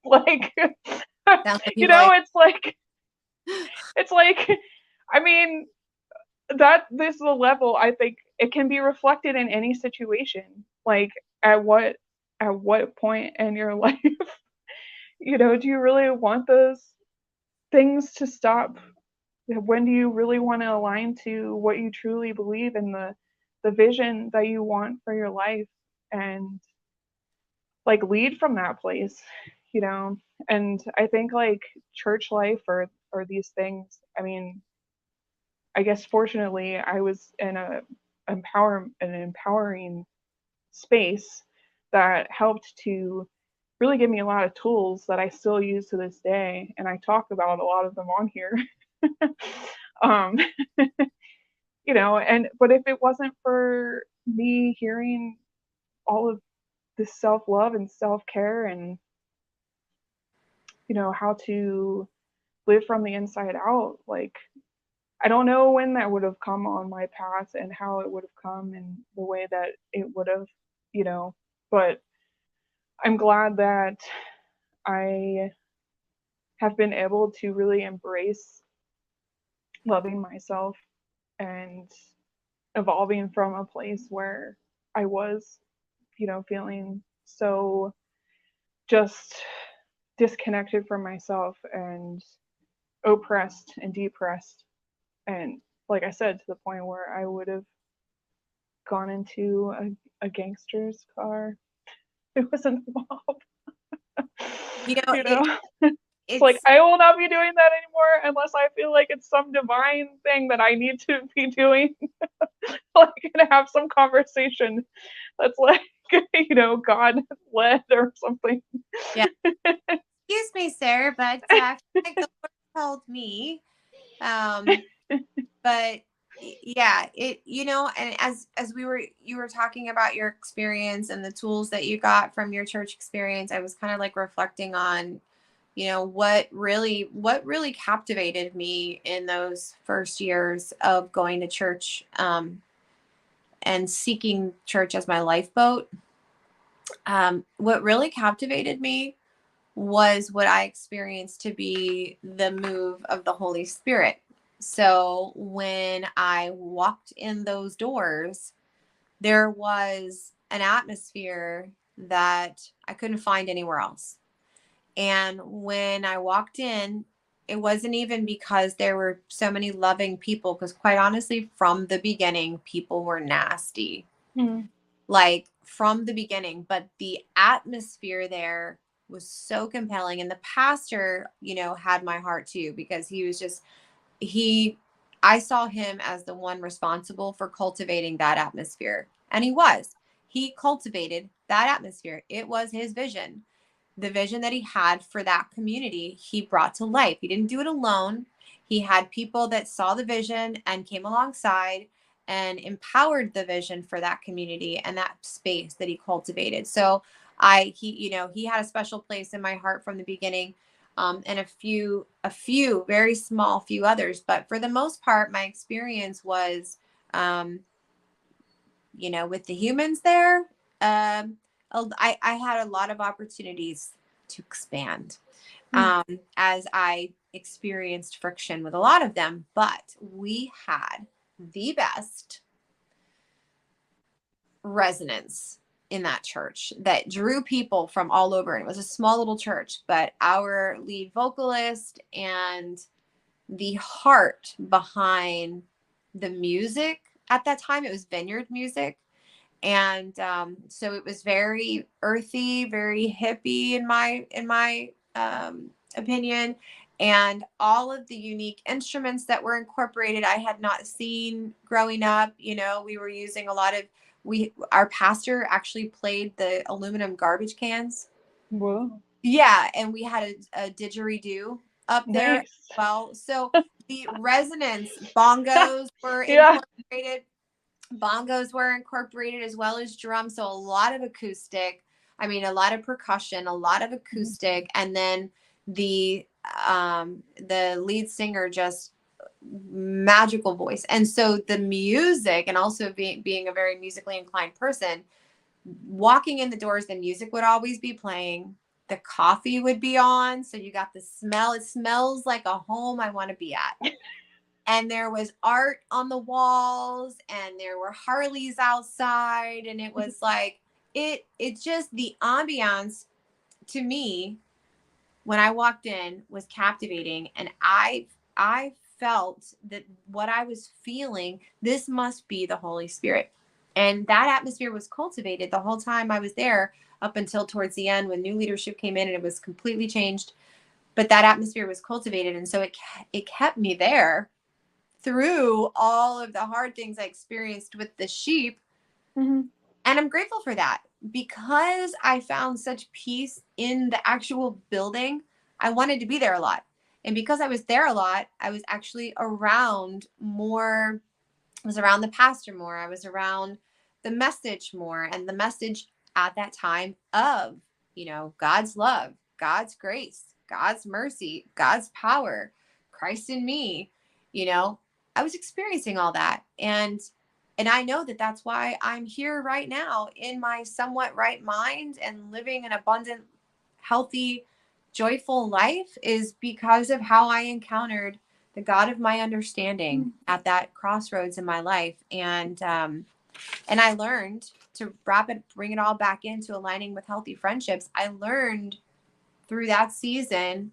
Like Sounds like you like, it's like I mean, that this is a level, I think it can be reflected in any situation. Like, at what point in your life, do you really want those things to stop? When do you really want to align to what you truly believe in, the vision that you want for your life, and like lead from that place, you know? And I think like church life, or these things, I mean, I guess fortunately I was in an empowering space that helped to really give me a lot of tools that I still use to this day, and I talk about a lot of them on here. um, and but if it wasn't for me hearing all of this self-love and self-care, and how to live from the inside out, like I don't know when that would have come on my path and how it would have come in the way that it would have, but I'm glad that I have been able to really embrace loving myself and evolving from a place where I was, feeling so just disconnected from myself and oppressed and depressed. And like I said, to the point where I would have gone into a gangster's car. It was in the mob. You know, you know? It's like, it's I will not be doing that anymore unless I feel like it's some divine thing that I need to be doing. Like, and have some conversation that's like, God led or something. yeah. Excuse me, sir, but I feel like the Lord told me. But yeah, and as you were talking about your experience and the tools that you got from your church experience, I was kind of like reflecting on, what really captivated me in those first years of going to church, and seeking church as my lifeboat. What really captivated me was what I experienced to be the move of the Holy Spirit. So when I walked in those doors, there was an atmosphere that I couldn't find anywhere else. And when I walked in, it wasn't even because there were so many loving people, because quite honestly, from the beginning, people were nasty. Mm. Like from the beginning, but the atmosphere there was so compelling. And the pastor, had my heart too, because he was just, I saw him as the one responsible for cultivating that atmosphere. And he cultivated that atmosphere. It was his vision. The vision that he had for that community, he brought to life. He didn't do it alone. He had people that saw the vision and came alongside and empowered the vision for that community and that space that he cultivated. So he had a special place in my heart from the beginning. And a few very small few others, but for the most part, my experience was, with the humans there, I had a lot of opportunities to expand, as I experienced friction with a lot of them, but we had the best resonance in that church that drew people from all over. And it was a small little church, but our lead vocalist and the heart behind the music at that time, it was vineyard music. And so it was very earthy, very hippie in my opinion, and all of the unique instruments that were incorporated I had not seen growing up. We were using a lot of our pastor actually played the aluminum garbage cans. Whoa. Yeah, and we had a didgeridoo up there as Nice. well. So the resonance bongos were Yeah. incorporated. Bongos were incorporated as well as drums. So a lot of acoustic, a lot of percussion, a lot of acoustic, and then the lead singer, just magical voice. And so the music, and also being a very musically inclined person, walking in the doors, the music would always be playing. The coffee would be on. So you got the smell. It smells like a home I want to be at. And there was art on the walls, and there were Harleys outside. And it was like, it's just the ambiance to me when I walked in was captivating, and I felt that what I was feeling, this must be the Holy Spirit. And that atmosphere was cultivated the whole time I was there up until towards the end when new leadership came in and it was completely changed. But that atmosphere was cultivated, and so it kept me there through all of the hard things I experienced with the sheep. Mm-hmm. And I'm grateful for that because I found such peace in the actual building. I wanted to be there a lot. And because I was there a lot, I was actually around more. I was around the pastor more. I was around the message more, and the message at that time of, God's love, God's grace, God's mercy, God's power, Christ in me. I was experiencing all that. And I know that that's why I'm here right now in my somewhat right mind and living an abundant, healthy, joyful life, is because of how I encountered the God of my understanding at that crossroads in my life. And I learned to bring it all back into aligning with healthy friendships. I learned through that season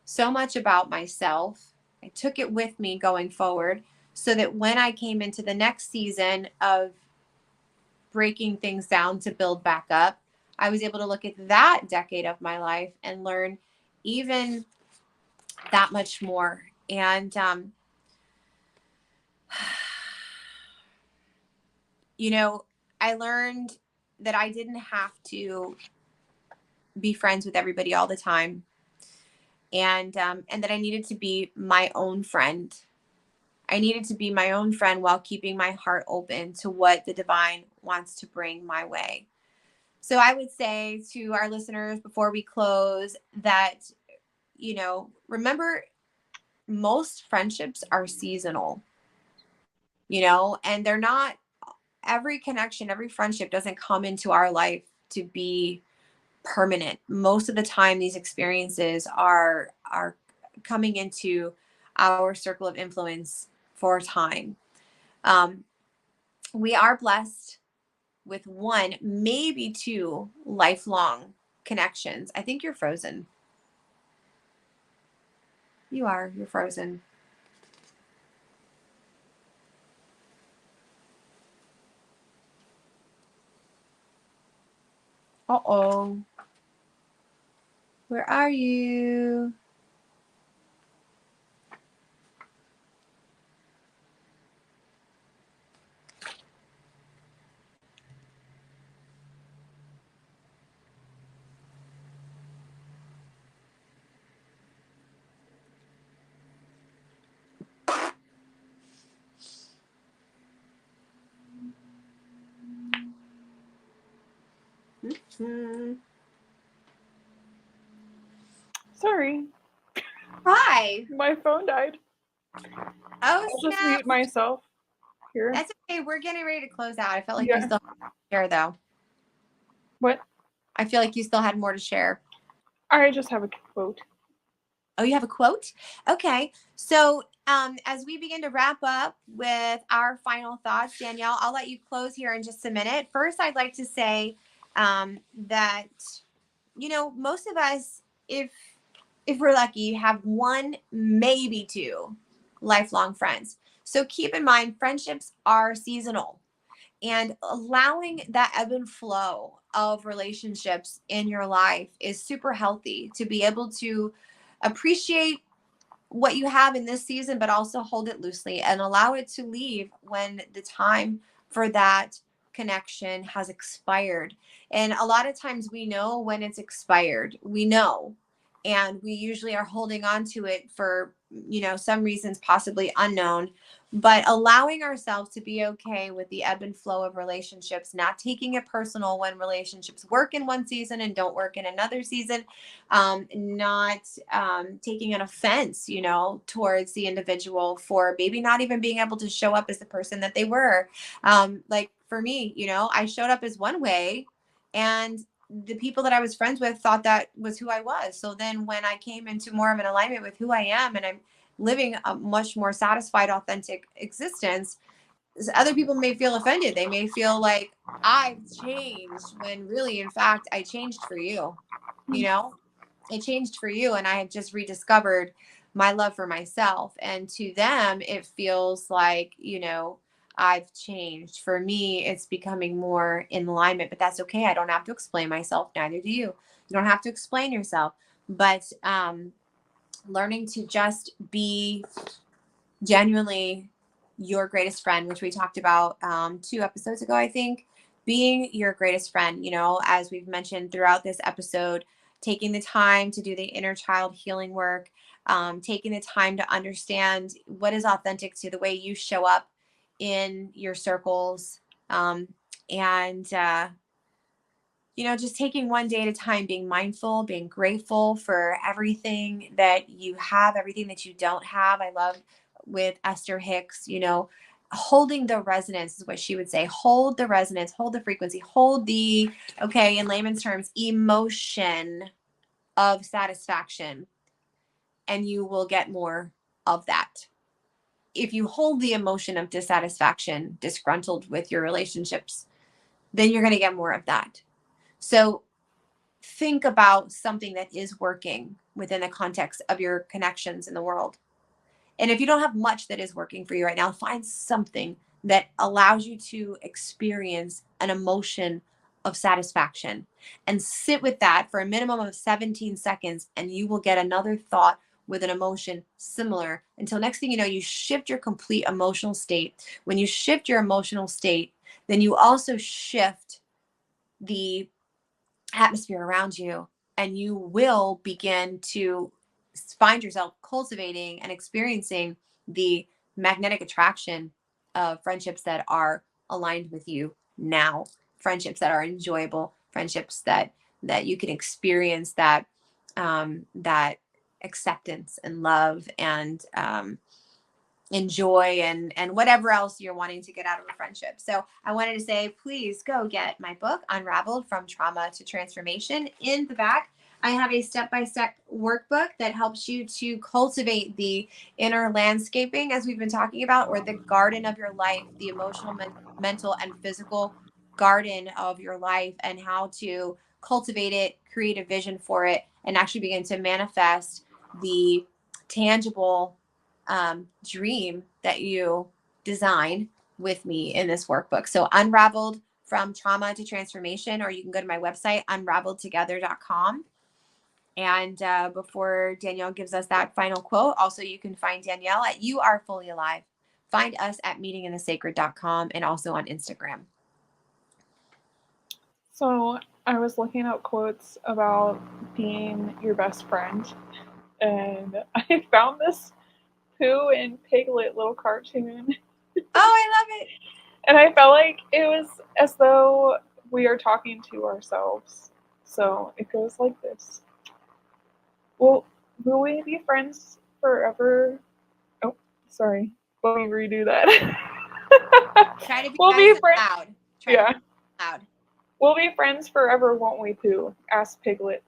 so much about myself. I took it with me going forward, so that when I came into the next season of breaking things down to build back up, I was able to look at that decade of my life and learn even that much more. And, I learned that I didn't have to be friends with everybody all the time. And that I needed to be my own friend. I needed to be my own friend while keeping my heart open to what the divine wants to bring my way. So I would say to our listeners before we close that, remember, most friendships are seasonal, and they're not, every connection, every friendship doesn't come into our life to be permanent. Most of the time, these experiences are coming into our circle of influence for time. We are blessed with one, maybe two lifelong connections. I think you're frozen. You're frozen. Uh-oh. Where are you? Sorry. Hi. My phone died. Oh, I'll just mute myself here. That's okay. We're getting ready to close out. I felt like Yeah. you still had more to share, though. What? I feel like you still had more to share. I just have a quote. Oh, you have a quote? Okay. So as we begin to wrap up with our final thoughts, Danielle, I'll let you close here in just a minute. First, I'd like to say that, most of us, if we're lucky, have one, maybe two lifelong friends. So keep in mind, friendships are seasonal, and allowing that ebb and flow of relationships in your life is super healthy to be able to appreciate what you have in this season, but also hold it loosely and allow it to leave when the time for that connection has expired. And a lot of times we know when it's expired, we know, and we usually are holding on to it for, some reasons possibly unknown, but allowing ourselves to be okay with the ebb and flow of relationships, not taking it personal when relationships work in one season and don't work in another season, not taking an offense, towards the individual for maybe not even being able to show up as the person that they were. Like for me, I showed up as one way, and the people that I was friends with thought that was who I was. So then when I came into more of an alignment with who I am, and I'm living a much more satisfied, authentic existence, other people may feel offended. They may feel like I've changed when really, in fact, I changed for you. You know, it changed for you. And I have just rediscovered my love for myself. And to them, it feels like, I've changed. For me, it's becoming more in alignment, but that's okay. I don't have to explain myself. Neither do you. You don't have to explain yourself. But learning to just be genuinely your greatest friend, which we talked about 2 episodes ago, I think, being your greatest friend, as we've mentioned throughout this episode, taking the time to do the inner child healing work, taking the time to understand what is authentic to the way you show up in your circles, and just taking one day at a time, being mindful, being grateful for everything that you have, everything that you don't have. I love with Esther Hicks, holding the resonance is what she would say. Hold the resonance, hold the frequency, hold the, okay, in layman's terms, emotion of satisfaction, and you will get more of that. If you hold the emotion of dissatisfaction, disgruntled with your relationships, then you're going to get more of that. So think about something that is working within the context of your connections in the world. And if you don't have much that is working for you right now, find something that allows you to experience an emotion of satisfaction and sit with that for a minimum of 17 seconds, and you will get another thought with an emotion similar until next thing you know, you shift your complete emotional state. When you shift your emotional state, then you also shift the atmosphere around you, and you will begin to find yourself cultivating and experiencing the magnetic attraction of friendships that are aligned with you now, friendships that are enjoyable, friendships that you can experience that that acceptance and love and enjoy and whatever else you're wanting to get out of a friendship. So I wanted to say, please go get my book, Unraveled from Trauma to Transformation. In the back, I have a step-by-step workbook that helps you to cultivate the inner landscaping, as we've been talking about, or the garden of your life, the emotional, mental, and physical garden of your life, and how to cultivate it, create a vision for it, and actually begin to manifest the tangible dream that you design with me in this workbook. So Unraveled from Trauma to Transformation, or you can go to my website, unraveledtogether.com. And before Danielle gives us that final quote, also you can find Danielle at You Are Fully Alive. Find us at meetinginthesacred.com and also on Instagram. So I was looking up quotes about being your best friend, and I found this Pooh and Piglet little cartoon. Oh, I love it. And I felt like it was as though we are talking to ourselves. So it goes like this. Will we be friends forever? Oh, sorry. Let me redo that. Try to be we'll nice be friends. Loud. Yeah. To be loud. We'll be friends forever, won't we, Pooh? Asked Piglet.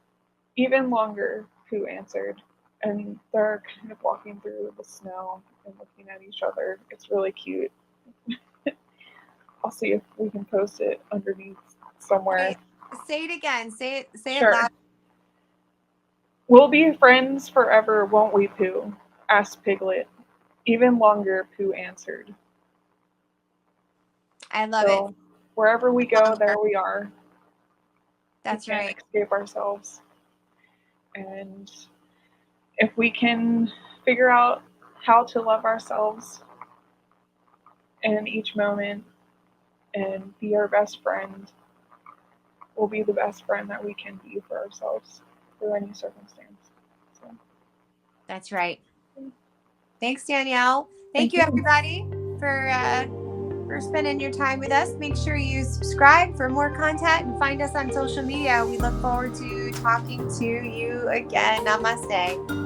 Even longer, Pooh answered. And they're kind of walking through the snow and looking at each other. It's really cute. I'll see if we can post it underneath somewhere. Wait, say it again. Say Sure. it loud. We'll be friends forever, won't we, Pooh? Asked Piglet. Even longer, Pooh answered. I love it. Wherever we go, there we are. That's right. We can't escape ourselves. And if we can figure out how to love ourselves in each moment and be our best friend, we'll be the best friend that we can be for ourselves through any circumstance. So. That's right. Thanks, Danielle. Thank you, everybody, for spending your time with us. Make sure you subscribe for more content and find us on social media. We look forward to talking to you again. Namaste.